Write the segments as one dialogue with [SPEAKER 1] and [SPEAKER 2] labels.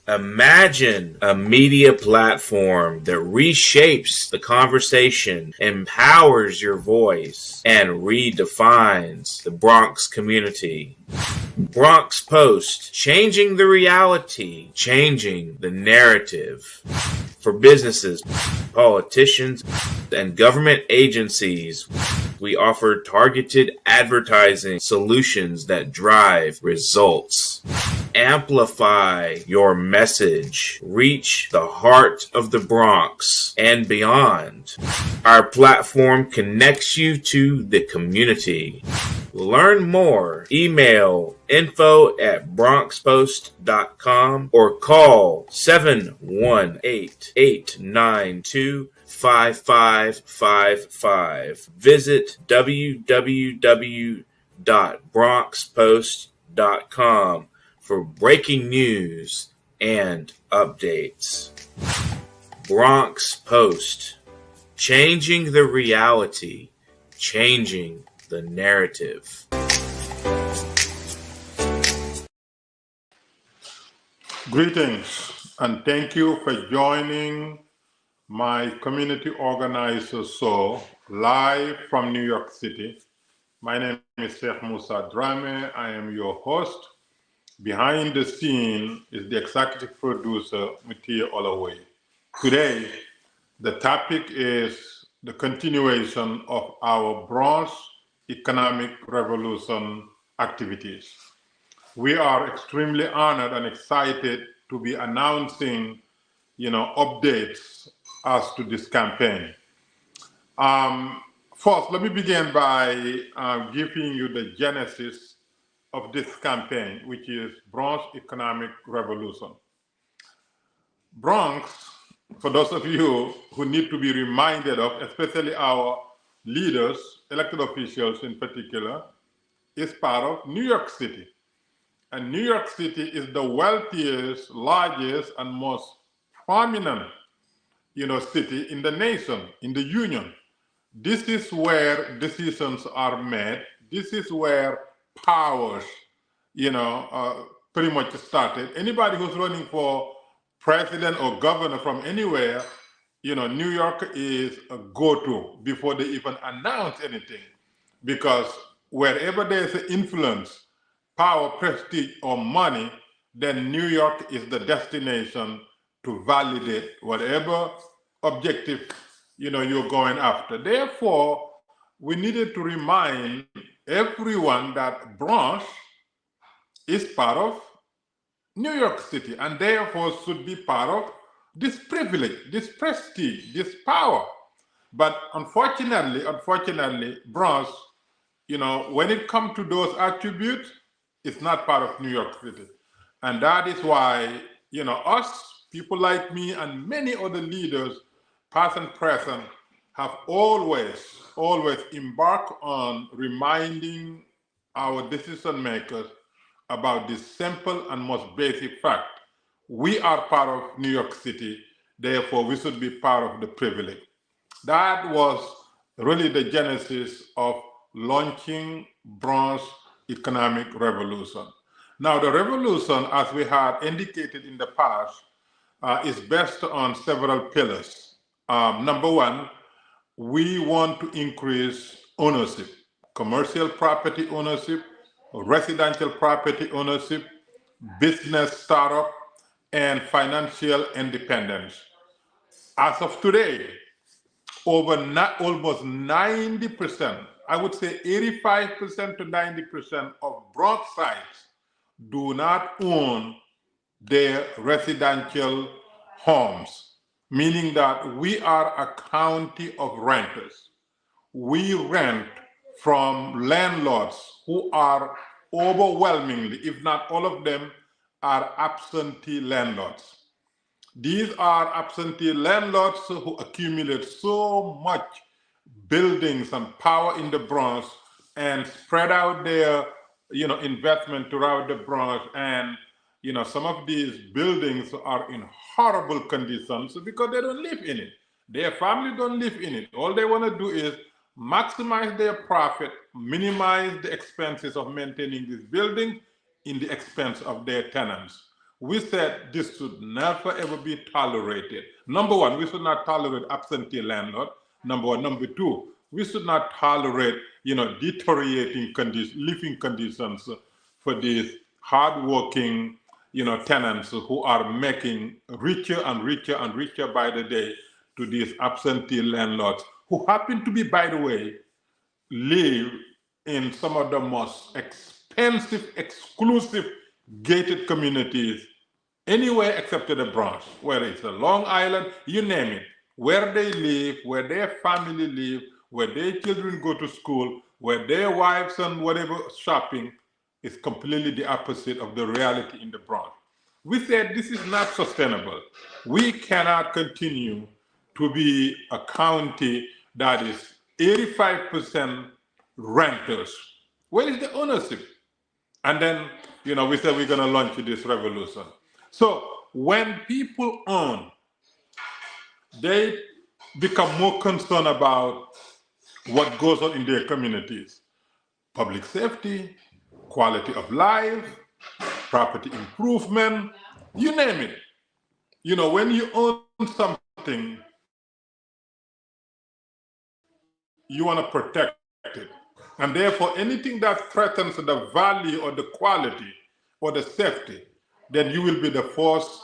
[SPEAKER 1] Imagine a media platform that reshapes the conversation, empowers your voice, and redefines the Bronx community. Bronx Post, changing the reality, changing the narrative. For businesses, politicians, and government agencies, we offer targeted advertising solutions that drive results. Amplify your message. Reach the heart of the Bronx and beyond. Our platform connects you to the community. Learn more. Email info@bronxpost.com or call 718-892-5555. Visit www.bronxpost.com for breaking news and updates. Bronx Post, changing the reality, changing the narrative.
[SPEAKER 2] Greetings and thank you for joining my community organizer show live from New York City. My name is Sheikh Musa Drammeh. I am your host. Behind the scene is the executive producer, Mutiu Olawuyi. Today, the topic is the continuation of our Bronx Economic Revolution activities. We are extremely honored and excited to be announcing, updates as to this campaign. First, let me begin by giving you the genesis of this campaign, which is Bronx Economic Revolution. Bronx, for those of you who need to be reminded of, especially our leaders, elected officials in particular, is part of New York City. And New York City is the wealthiest, largest, and most prominent, city in the nation, in the union. This is where decisions are made. This is where powers, pretty much started. Anybody who's running for president or governor from anywhere, New York is a go-to before they even announce anything. Because wherever there's an influence, power, prestige, or money, then New York is the destination to validate whatever objective you're going after. Therefore, we needed to remind everyone that Bronx is part of New York City and therefore should be part of this privilege, this prestige, this power. But unfortunately, Bronx, when it comes to those attributes, it's not part of New York City. And that is why, us, people like me and many other leaders, past and present, have always embarked on reminding our decision makers about this simple and most basic fact. We are part of New York City, therefore we should be part of the privilege. That was really the genesis of launching Bronx Economic Revolution. Now, the revolution, as we had indicated in the past, is based on several pillars. Number one, we want to increase ownership, commercial property ownership, residential property ownership, business startup, and financial independence. As of today, almost 90%, I would say 85% to 90% of Bronxites do not own their residential homes, meaning that we are a county of renters. We rent from landlords who are overwhelmingly, if not all of them, are absentee landlords. These are absentee landlords who accumulate so much buildings and power in the Bronx and spread out their investment throughout the Bronx. And some of these buildings are in horrible conditions because they don't live in it. Their family don't live in it. All they want to do is maximize their profit, minimize the expenses of maintaining this building in the expense of their tenants. we said this should never ever be tolerated. Number one, we should not tolerate absentee landlord. Number one. Number two, we should not tolerate, deteriorating living conditions for these hardworking, tenants who are making richer and richer and richer by the day to these absentee landlords who happen to be, by the way, live in some of the most expensive, exclusive, gated communities anywhere except in the Bronx, whether it's the Long Island, you name it, where they live, where their family live, where their children go to school, where their wives and whatever shopping is completely the opposite of the reality in the Bronx. We said this is not sustainable. We cannot continue to be a county that is 85% renters. Where is the ownership? And then, we said we're going to launch this revolution. So when people own, they become more concerned about what goes on in their communities. Public safety, quality of life, property improvement, you name it. When you own something, you want to protect it. And therefore, anything that threatens the value or the quality or the safety, then you will be the first,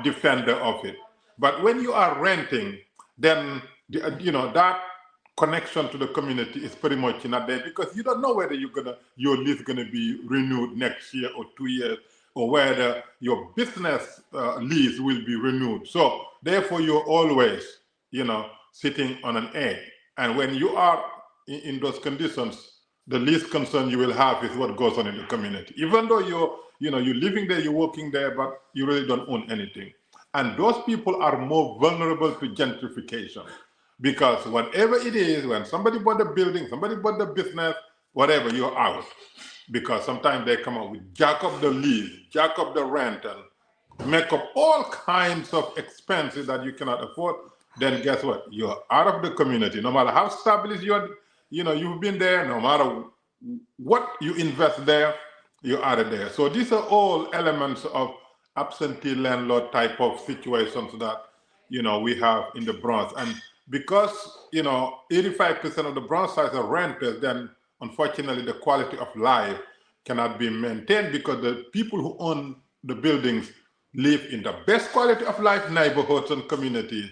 [SPEAKER 2] defender of it. But when you are renting, then, that connection to the community is pretty much not there, because you don't know whether your lease going to be renewed next year or 2 years, or whether your business lease will be renewed. So therefore, you're always, sitting on an egg. And when you are in those conditions, the least concern you will have is what goes on in the community. Even though you're living there, you're working there, but you really don't own anything. And those people are more vulnerable to gentrification, because whatever it is, when somebody bought the building, somebody bought the business, whatever, you're out. Because sometimes they come up with jack up the lease, jack up the rent, and make up all kinds of expenses that you cannot afford. Then guess what? You're out of the community. No matter how established you've been there, no matter what you invest there, you're out of there. So these are all elements of absentee landlord type of situations that, we have in the Bronx. And because, 85% of the Bronx sites are renters, then unfortunately the quality of life cannot be maintained, because the people who own the buildings live in the best quality of life neighborhoods and communities,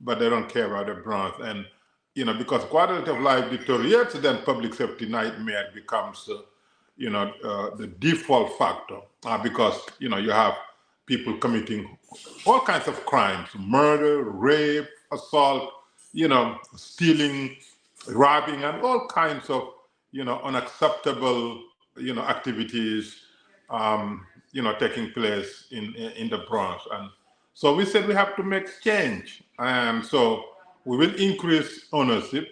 [SPEAKER 2] but they don't care about the Bronx. And, because quality of life deteriorates, then public safety nightmare becomes, the default factor, because, you have people committing all kinds of crimes: murder, rape, assault, stealing, robbing, and all kinds of, unacceptable, activities, taking place in the Bronx. And so we said we have to make change. And so we will increase ownership.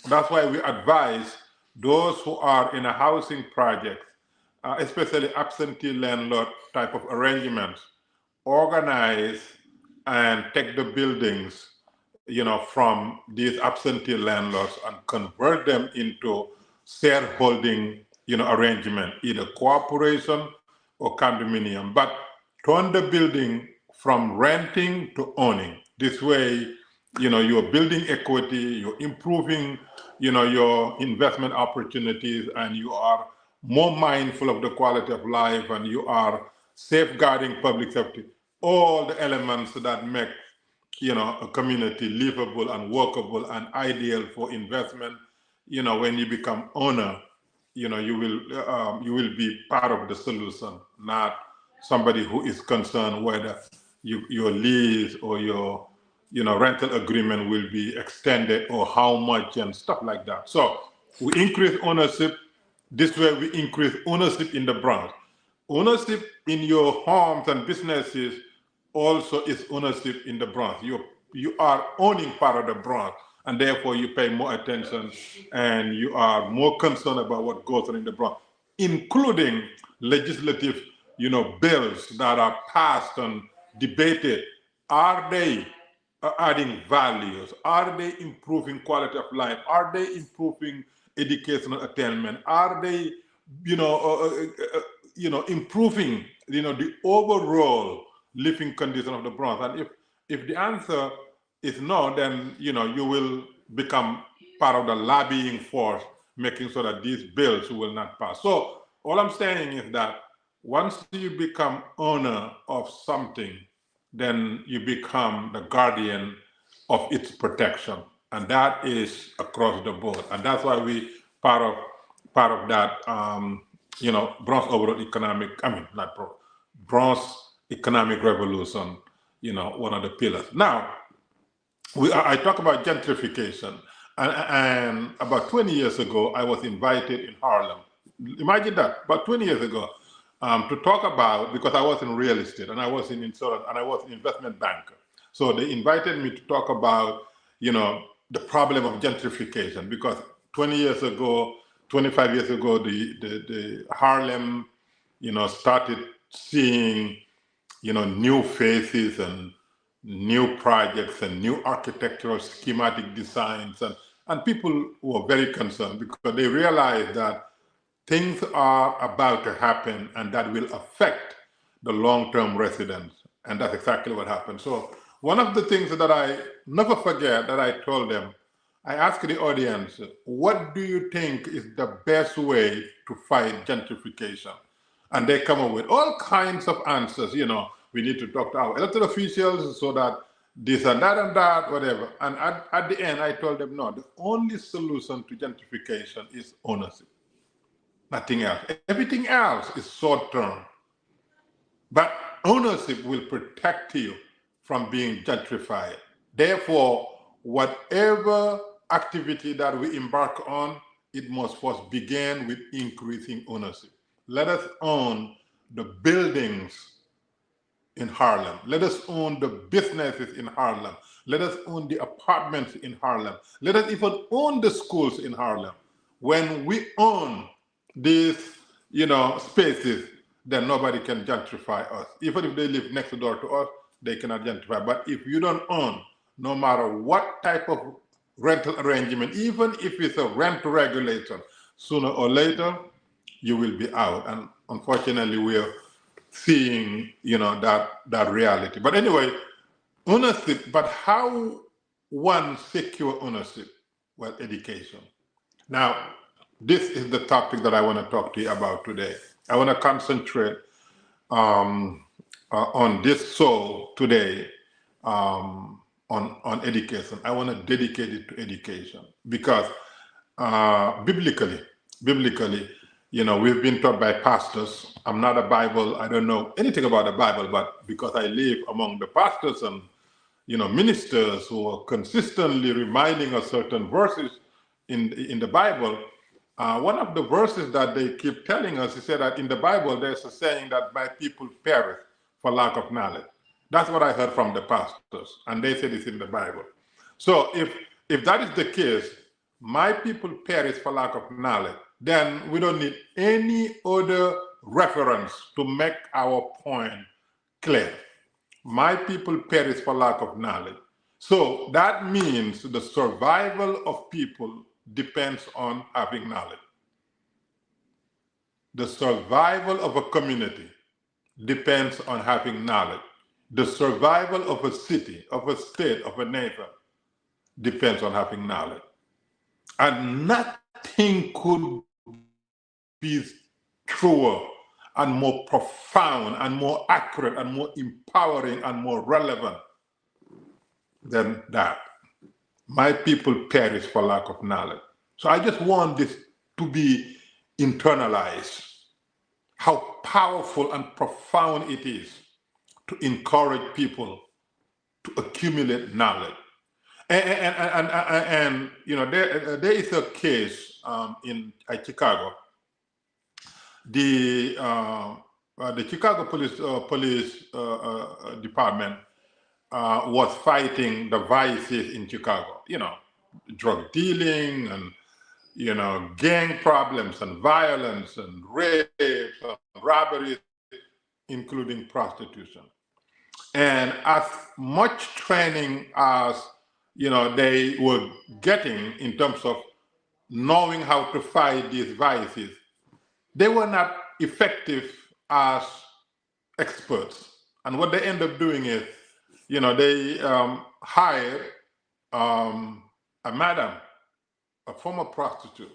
[SPEAKER 2] That's why we advise those who are in a housing project, especially absentee landlord type of arrangements, organize and take the buildings, from these absentee landlords and convert them into shareholding, arrangement, either cooperation or condominium, but turn the building from renting to owning. This way, you're building equity, you're improving, your investment opportunities, and you are more mindful of the quality of life, and you are safeguarding public safety, all the elements that make, a community livable and workable and ideal for investment. When you become owner, you will be part of the solution, not somebody who is concerned whether your lease or your rental agreement will be extended or how much and stuff like that. So we increase ownership. This way we increase ownership in the Bronx. Ownership in your homes and businesses also is ownership in the Bronx. You are owning part of the Bronx, and therefore you pay more attention and you are more concerned about what goes on in the Bronx, including legislative, bills that are passed and debated. Are they adding values? Are they improving quality of life? Are they improving educational attainment? Are they, improving the overall living condition of the Bronx. And if the answer is no, then you will become part of the lobbying force, making sure that these bills will not pass. So all I'm saying is that once you become owner of something, then you become the guardian of its protection, and that is across the board. And that's why we part of that Bronx overall economic. I mean, not Bronx economic revolution. One of the pillars. Now, I talk about gentrification, and about 20 years ago, I was invited in Harlem. Imagine that, about 20 years ago, to talk about, because I was in real estate and I was in insurance and I was an investment banker. So they invited me to talk about, the problem of gentrification, because 20 years ago, 25 years ago, the Harlem, started seeing, new faces and new projects and new architectural schematic designs, and people were very concerned because they realized that things are about to happen and that will affect the long-term residents, and that's exactly what happened. So one of the things that I never forget that I told them, I asked the audience, what do you think is the best way to fight gentrification? And they come up with all kinds of answers. We need to talk to our elected officials so that this and that, whatever. And at the end, I told them, no, the only solution to gentrification is ownership. Nothing else. Everything else is short term. But ownership will protect you from being gentrified. Therefore, whatever activity that we embark on, it must first begin with increasing ownership. Let us own the buildings in Harlem. Let us own the businesses in Harlem. Let us own the apartments in Harlem. Let us even own the schools in Harlem. When we own these, spaces, then nobody can gentrify us. Even if they live next door to us, they cannot gentrify. But if you don't own, no matter what type of rental arrangement, even if it's a rent regulation, sooner or later, you will be out. And unfortunately, we're seeing, that reality. But anyway, ownership, but how one secure ownership? Well, education. Now, this is the topic that I want to talk to you about today. I want to concentrate on this show today on education. I want to dedicate it to education because biblically, we've been taught by pastors. I'm not a Bible. I don't know anything about the Bible, but because I live among the pastors and ministers who are consistently reminding us certain verses in the Bible. One of the verses that they keep telling us, he said that in the Bible there's a saying that my people perish for lack of knowledge. That's what I heard from the pastors, and they said it's in the Bible. So if that is the case, my people perish for lack of knowledge, then we don't need any other reference to make our point clear. My people perish for lack of knowledge. So that means the survival of people depends on having knowledge. The survival of a community depends on having knowledge. The survival of a city, of a state, of a nation depends on having knowledge. And nothing could be truer and more profound and more accurate and more empowering and more relevant than that. My people perish for lack of knowledge. So I just want this to be internalized, how powerful and profound it is to encourage people to accumulate knowledge. And there is a case in Chicago. The Chicago police department was fighting the vices in Chicago, drug dealing and, gang problems and violence and rapes and robberies, including prostitution. And as much training as, they were getting in terms of knowing how to fight these vices, they were not effective as experts. And what they end up doing is, they hired a madam, a former prostitute,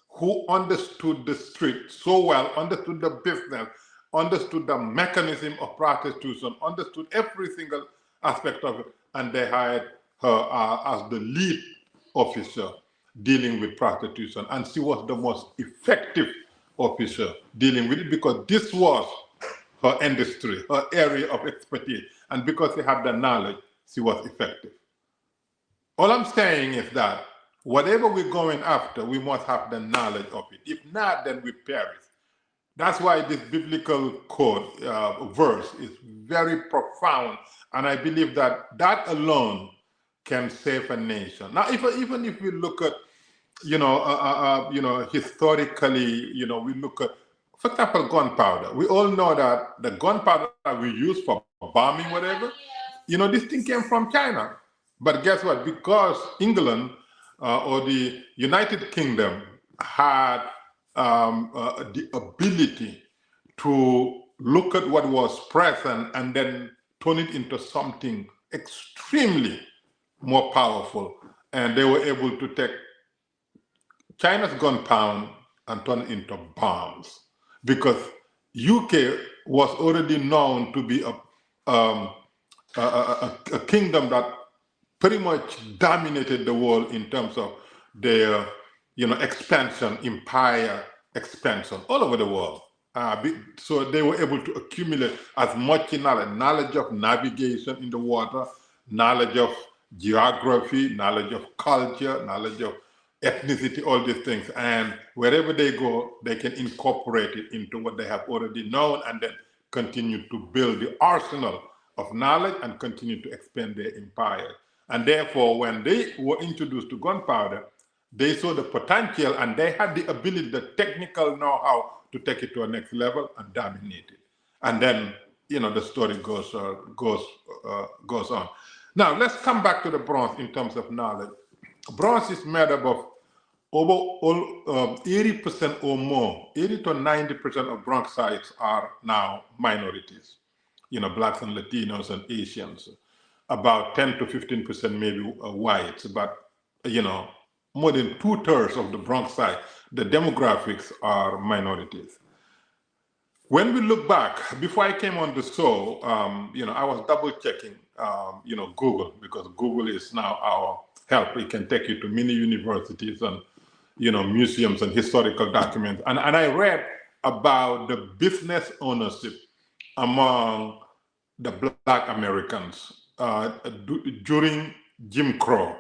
[SPEAKER 2] who understood the street so well, understood the business, understood the mechanism of prostitution, understood every single aspect of it, and they hired her as the lead officer dealing with prostitution. And she was the most effective officer dealing with it because this was her industry, her area of expertise. And because she had the knowledge, she was effective. All I'm saying is that whatever we're going after, we must have the knowledge of it. If not, then we perish. That's why this biblical code verse is very profound, and I believe that that alone can save a nation. Now, even if we look at, historically, we look at, for example, gunpowder. We all know that the gunpowder that we use for bombing, whatever, this thing came from China. But guess what? Because England or the United Kingdom had the ability to look at what was present and then turn it into something extremely more powerful. And they were able to take China's gunpowder and turn it into bombs. Because UK was already known to be a kingdom that pretty much dominated the world in terms of their, expansion, empire expansion all over the world. So they were able to accumulate as much knowledge of navigation in the water, knowledge of geography, knowledge of culture, knowledge of ethnicity, all these things. And wherever they go, they can incorporate it into what they have already known and then continue to build the arsenal of knowledge and continue to expand their empire. And therefore, when they were introduced to gunpowder, they saw the potential and they had the ability, the technical know-how to take it to a next level and dominate it. And then, the story goes on. Now, let's come back to the Bronx in terms of knowledge. Bronx is made up of over 80% or more, 80 to 90% of Bronxites are now minorities, Blacks and Latinos and Asians. About 10 to 15% maybe whites, but more than 2/3 of the Bronx side, the demographics are minorities. When we look back, before I came on the show, I was double checking, Google, because Google is now our help. It can take you to many universities and, museums and historical documents. And I read about the business ownership among the Black Americans during Jim Crow,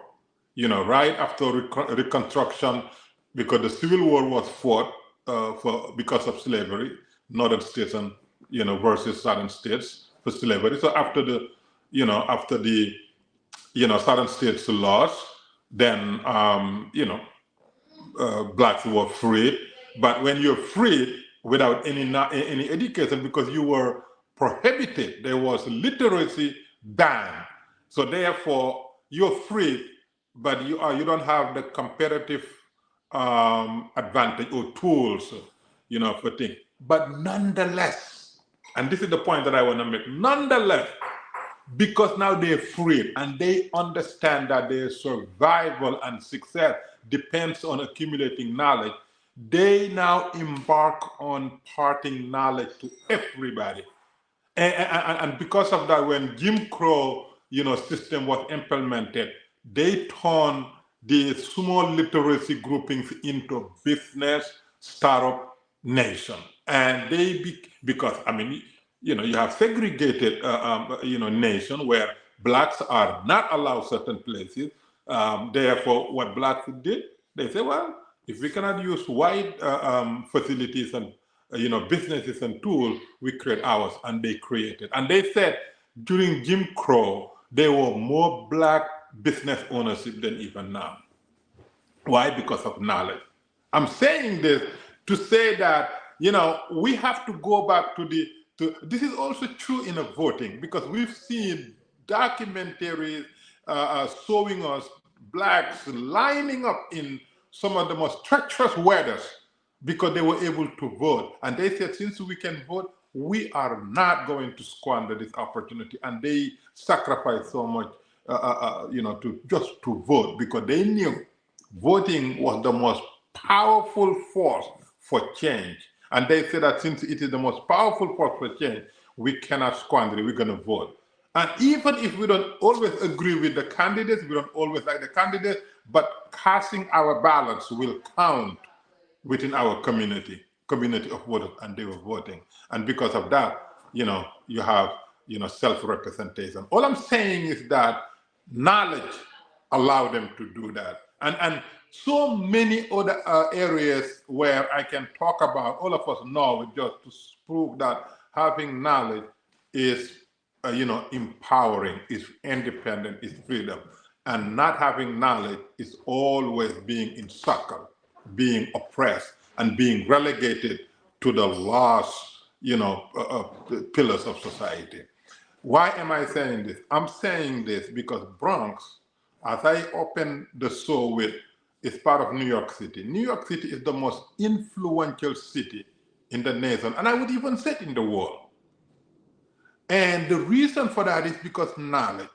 [SPEAKER 2] right after Reconstruction, because the Civil War was fought because of slavery, northern states and versus southern states for slavery. So after the southern states lost, then blacks were freed. But when you're freed without any education, because you were prohibited, there was literacy ban. So therefore, you're free, but you don't have the competitive advantage or tools, for things. But nonetheless, and this is the point that I want to make, nonetheless, because now they're free and they understand that their survival and success depends on accumulating knowledge, they now embark on imparting knowledge to everybody. And because of that, when Jim Crow, system was implemented, they turned the small literacy groupings into business startup nation. And because you have segregated, nation where blacks are not allowed certain places. Therefore, what blacks did, they say, well, if we cannot use white facilities and businesses and tools, we create ours, and they created. And they said during Jim Crow, there were more black business ownership than even now. Why? Because of knowledge. I'm saying this to say that, we have to go back to this is also true in voting, because we've seen documentaries showing us blacks lining up in some of the most treacherous weathers because they were able to vote. And they said, since we can vote, we are not going to squander this opportunity. And they sacrificed so much, to vote, because they knew voting was the most powerful force for change. And they said that since it is the most powerful force for change, we cannot squander it. We're going to vote. And even if we don't always agree with the candidates, we don't always like the candidates, but casting our ballots will count within our community of voters, and they were voting. And because of that, you have, self-representation. All I'm saying is that knowledge allowed them to do that. And so many other areas where I can talk about, all of us know, just to prove that having knowledge is, empowering, is independent, is freedom. And not having knowledge is always being encircled, being oppressed, and being relegated to the last, pillars of society. Why am I saying this? I'm saying this because Bronx, as I open the show with, is part of New York City. New York City is the most influential city in the nation, and I would even say in the world. And the reason for that is because knowledge.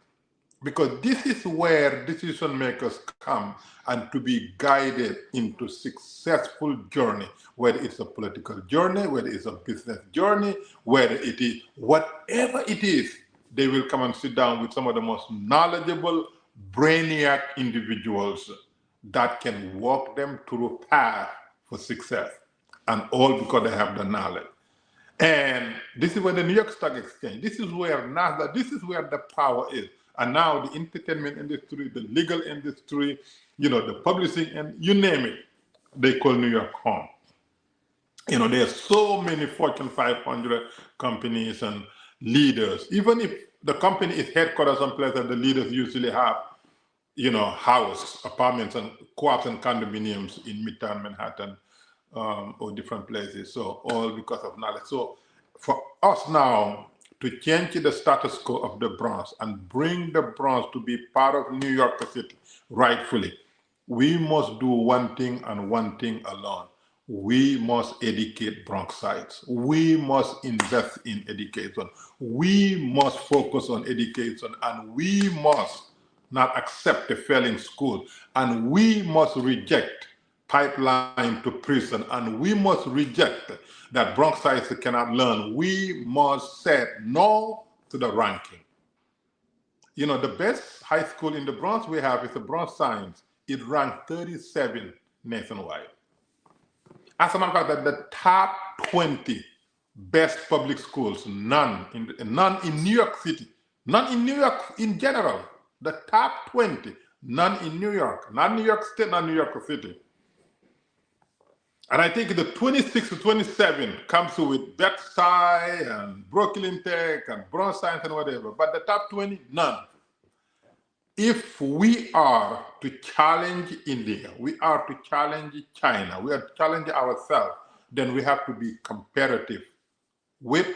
[SPEAKER 2] Because this is where decision makers come and to be guided into successful journey, whether it's a political journey, whether it's a business journey, whether it is whatever it is, they will come and sit down with some of the most knowledgeable, brainiac individuals that can walk them through a path for success, and all because they have the knowledge. And this is where the New York Stock Exchange, this is where NASDAQ, this is where the power is. And now the entertainment industry, the legal industry, the publishing, and you name it, they call New York home. There's so many Fortune 500 companies and leaders. Even if the company is headquartered someplace, and the leaders usually have, house, apartments, and co-ops and condominiums in Midtown Manhattan, or different places. So all because of knowledge. So for us now to change the status quo of the Bronx and bring the Bronx to be part of New York City rightfully, we must do one thing and one thing alone. We must educate Bronxites. We must invest in education. We must focus on education, and we must not accept a failing school. And we must reject pipeline to prison, and we must reject that Bronxites cannot learn. We must say no to the ranking. The best high school in the Bronx we have is the Bronx Science. It ranked 37 nationwide. As a matter of fact, the top 20 best public schools, none in New York City, none in New York in general. The top 20, none in New York, not New York State, not New York City. And I think the 26 to 27 comes with Bed-Stuy and Brooklyn Tech and Bronx Science and whatever, but the top 20, none. If we are to challenge India, we are to challenge China, we are to challenge ourselves, then we have to be competitive with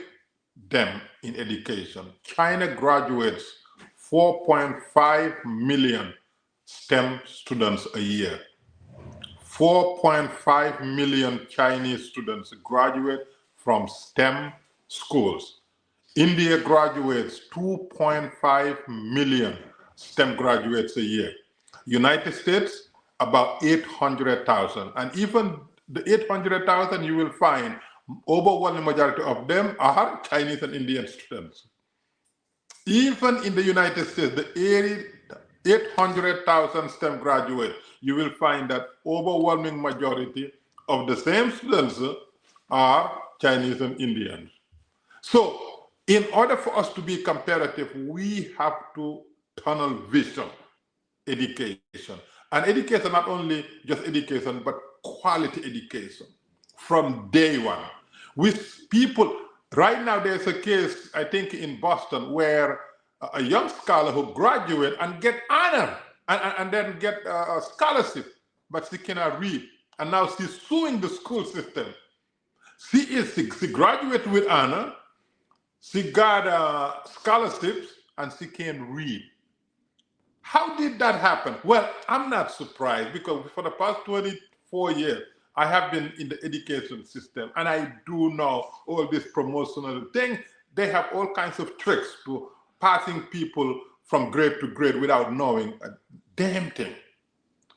[SPEAKER 2] them in education. China graduates 4.5 million STEM students a year. 4.5 million Chinese students graduate from STEM schools. India graduates 2.5 million STEM graduates a year. United States, about 800,000. And even the 800,000, you will find overwhelming majority of them are Chinese and Indian students. Even in the United States, the 800,000 STEM graduates, you will find that overwhelming majority of the same students are Chinese and Indians. So in order for us to be competitive, we have to tunnel vision education. And education, not only just education, but quality education from day one. With people, right now there's a case, I think in Boston, where a young scholar who graduate and get honor and then get a scholarship, but she cannot read. And now she's suing the school system. She graduated with honor, she got scholarships, and she can't read. How did that happen? Well, I'm not surprised, because for the past 24 years, I have been in the education system, and I do know all this promotional thing. They have all kinds of tricks to passing people from grade to grade without knowing a damn thing.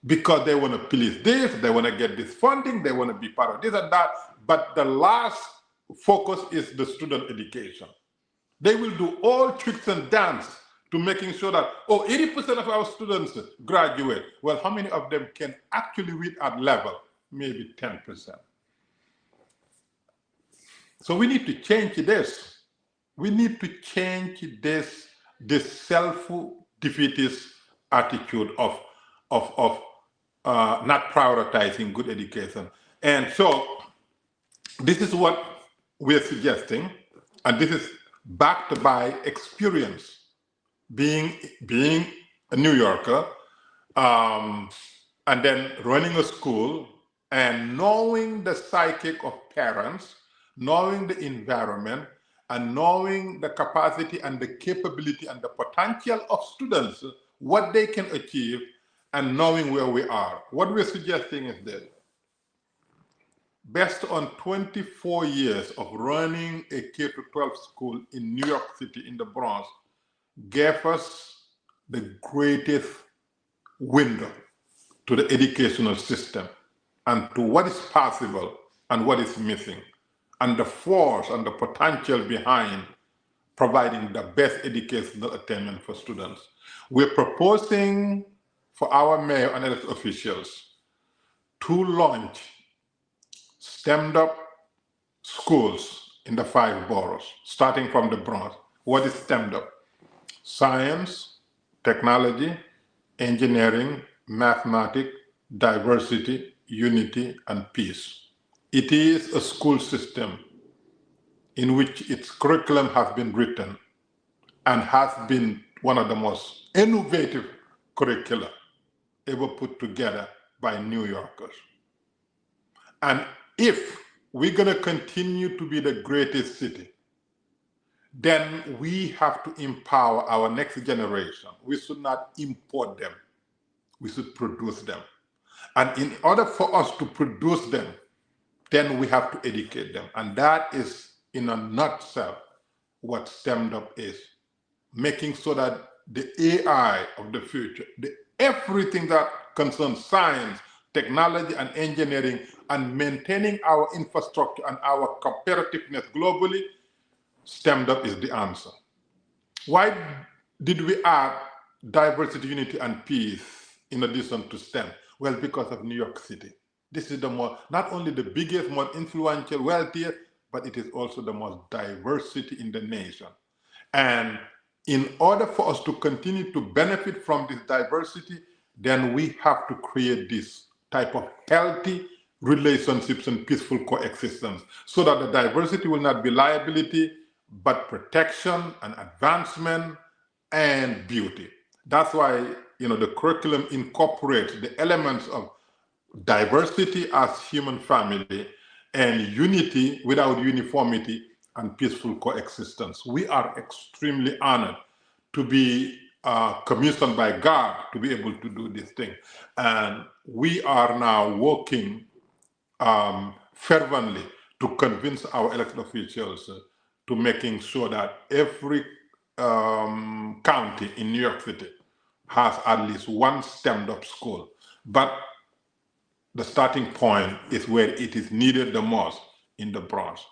[SPEAKER 2] Because they want to please this, they want to get this funding, they want to be part of this and that. But the last focus is the student education. They will do all tricks and dance to making sure that, 80% of our students graduate. Well, how many of them can actually read at level? Maybe 10%. So we need to change this. We need to change this self-defeatist attitude of not prioritizing good education. And so this is what we're suggesting, and this is backed by experience, being a New Yorker, and then running a school and knowing the psychic of parents, knowing the environment, and knowing the capacity and the capability and the potential of students, what they can achieve, and knowing where we are. What we're suggesting is this. Based on 24 years of running a K-12 school in New York City, in the Bronx, gave us the greatest window to the educational system and to what is possible and what is missing, and the force and the potential behind providing the best educational attainment for students. We're proposing for our mayor and elected officials to launch STEMmed-up schools in the 5 boroughs, starting from the Bronx. What is STEMmed-up? Science, technology, engineering, mathematics, diversity, unity, and peace. It is a school system in which its curriculum has been written and has been one of the most innovative curricula ever put together by New Yorkers. And if we're going to continue to be the greatest city, then we have to empower our next generation. We should not import them. We should produce them. And in order for us to produce them, then we have to educate them. And that is, in a nutshell, what STEMmed-up is. Making sure that the AI of the future, everything that concerns science, technology, and engineering, and maintaining our infrastructure and our competitiveness globally, STEMmed-up is the answer. Why did we add diversity, unity, and peace in addition to STEM? Well, because of New York City. This is the not only the biggest, most influential, wealthiest, but it is also the most diversity in the nation. And in order for us to continue to benefit from this diversity, then we have to create this type of healthy relationships and peaceful coexistence, so that the diversity will not be liability, but protection and advancement and beauty. That's why, the curriculum incorporates the elements of diversity as human family and unity without uniformity and peaceful coexistence. We are extremely honored to be commissioned by God to be able to do this thing. And we are now working fervently to convince our elected officials to making sure that every county in New York City has at least one STEMmed-up school. But the starting point is where it is needed the most, in the Bronx.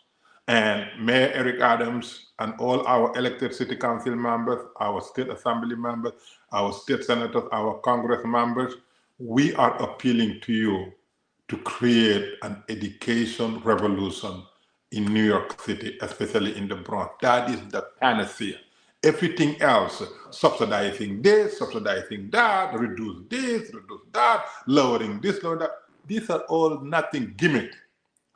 [SPEAKER 2] And Mayor Eric Adams and all our elected city council members, our state assembly members, our state senators, our Congress members, we are appealing to you to create an education revolution in New York City, especially in the Bronx. That is the panacea. Everything else, subsidizing this, subsidizing that, reduce this, reduce that, lowering this, lowering that, these are all nothing gimmick.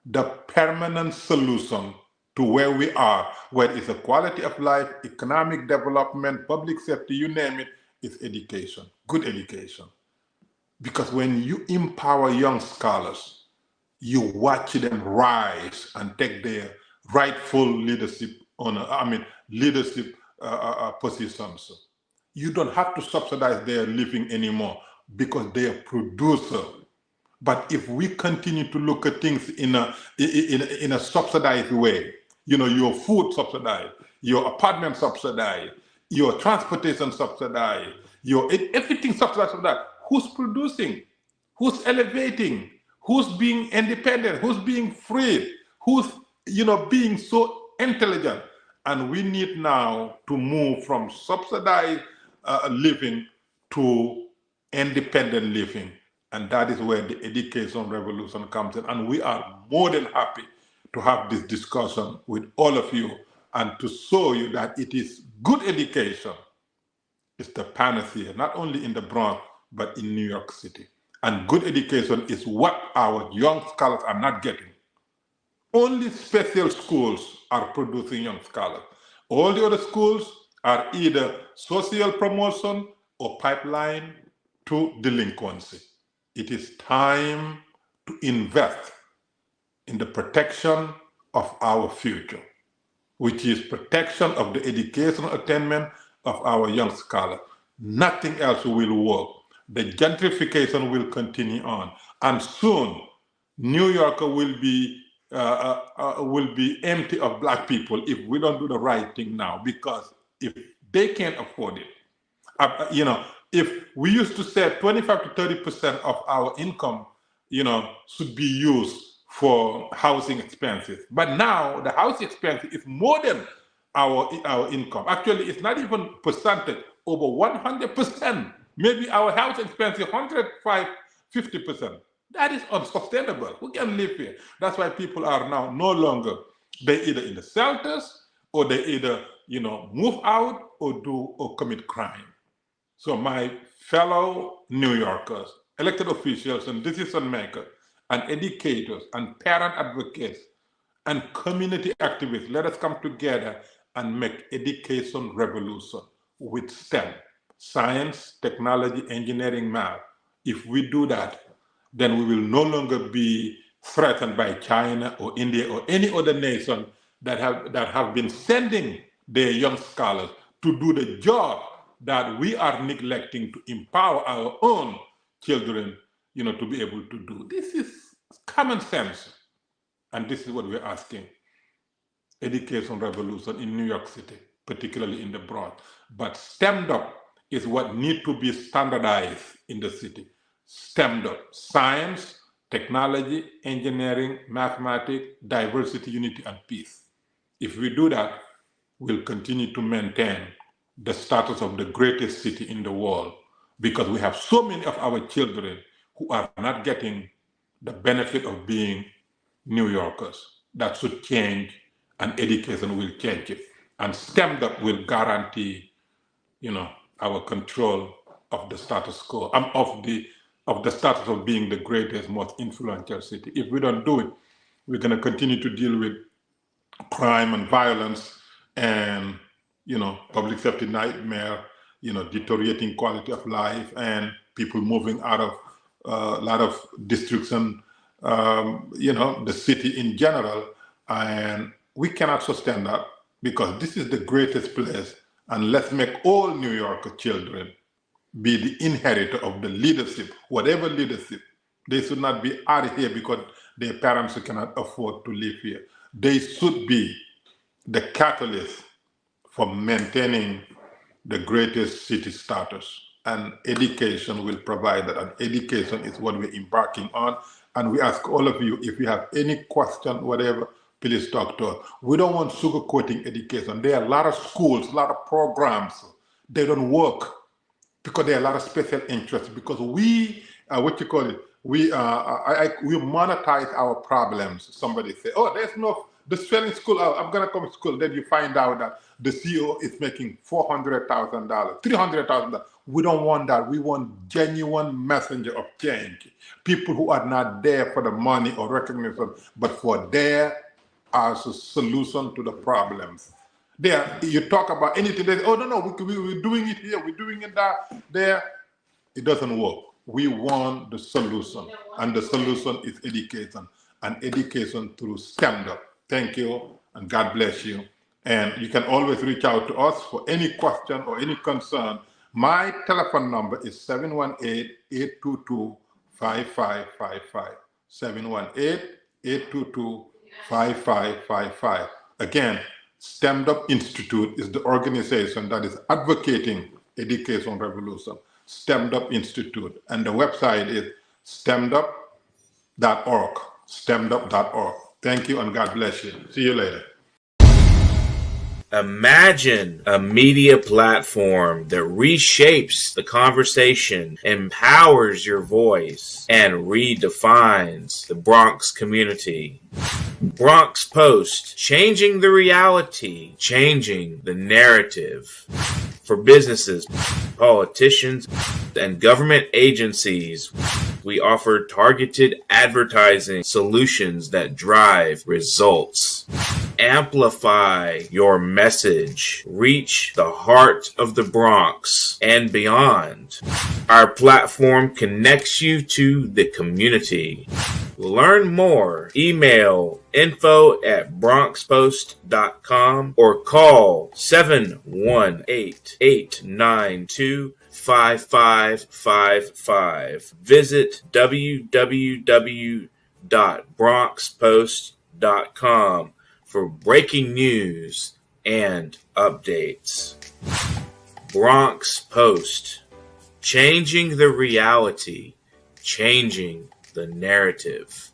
[SPEAKER 2] The permanent solution to where we are, where it's a quality of life, economic development, public safety, you name it, is education, good education. Because when you empower young scholars, you watch them rise and take their rightful leadership positions. You don't have to subsidize their living anymore because they are producers. But if we continue to look at things in a subsidized way, your food subsidized, your apartment subsidized, your transportation subsidized, everything subsidized, who's producing? Who's elevating? Who's being independent? Who's being free? Who's being so intelligent? And we need now to move from subsidized living to independent living. And that is where the education revolution comes in. And we are more than happy to have this discussion with all of you and to show you that it is good education. It's the panacea, not only in the Bronx, but in New York City. And good education is what our young scholars are not getting. Only special schools are producing young scholars. All the other schools are either social promotion or pipeline to delinquency. It is time to invest in the protection of our future, which is protection of the educational attainment of our young scholars. Nothing else will work. The gentrification will continue on, and soon New York will be empty of Black people if we don't do the right thing now. Because if they can't afford it, if we used to say 25 to 30% of our income, should be used for housing expenses, but now the housing expense is more than our income. Actually, it's not even percentage, over 100%. Maybe our house expense is 105, 50%. That is unsustainable. We can live here. That's why people are now no longer, they either in the shelters or they either, move out or commit crime. So my fellow New Yorkers, elected officials and decision makers and educators and parent advocates and community activists, let us come together and make education revolution with STEM, science, technology, engineering, math. If we do that, then we will no longer be threatened by China or India or any other nation that have been sending their young scholars to do the job that we are neglecting to empower our own children, to be able to do. This is common sense. And this is what we're asking. Education revolution in New York City, particularly in the Bronx. But STEMmed up is what needs to be standardized in the city. STEMmed up, science, technology, engineering, mathematics, diversity, unity, and peace. If we do that, we'll continue to maintain the status of the greatest city in the world, because we have so many of our children who are not getting the benefit of being New Yorkers. That should change, and education will change it. And STEMmed up will guarantee, our control of the status quo, of the status of being the greatest, most influential city. If we don't do it, we're going to continue to deal with crime and violence and, public safety nightmare, deteriorating quality of life and people moving out of a lot of districts and, the city in general. And we cannot sustain that, because this is the greatest place. And let's make all New York children be the inheritor of the leadership, whatever leadership. They should not be out of here because their parents cannot afford to live here. They should be the catalyst for maintaining the greatest city status. And education will provide that. And education is what we're embarking on. And we ask all of you, if you have any question, whatever, please talk to us. We don't want sugarcoating education. There are a lot of schools, a lot of programs. They don't work because there are a lot of special interests. Because we, we monetize our problems. Somebody say, oh, there's no, the spelling school, I'm going to come to school. Then you find out that the CEO is making $400,000, $300,000. We don't want that. We want genuine messenger of change. People who are not there for the money or recognition, but for there as a solution to the problems. There, you talk about anything, they say, oh, no, we're doing it here, we're doing it there. It doesn't work. We want the solution, and the solution is education, and education through stand up. Thank you, and God bless you. And you can always reach out to us for any question or any concern. My telephone number is 5555. 718-822-5555. Again, Stand Up Institute is the organization that is advocating education revolution. Stand Up Institute. And the website is stemmedup.org. Stemmedup.org. Thank you and God bless you. See you later.
[SPEAKER 1] Imagine a media platform that reshapes the conversation, empowers your voice, and redefines the Bronx community. Bronx Post, changing the reality, changing the narrative. For businesses, politicians, and government agencies, we offer targeted advertising solutions that drive results. Amplify your message. Reach the heart of the Bronx and beyond. Our platform connects you to the community. Learn more. Email info@bronxpost.com or call 718-892-5555. Visit www.bronxpost.com for breaking news and updates. Bronx Post, changing the reality, changing the narrative.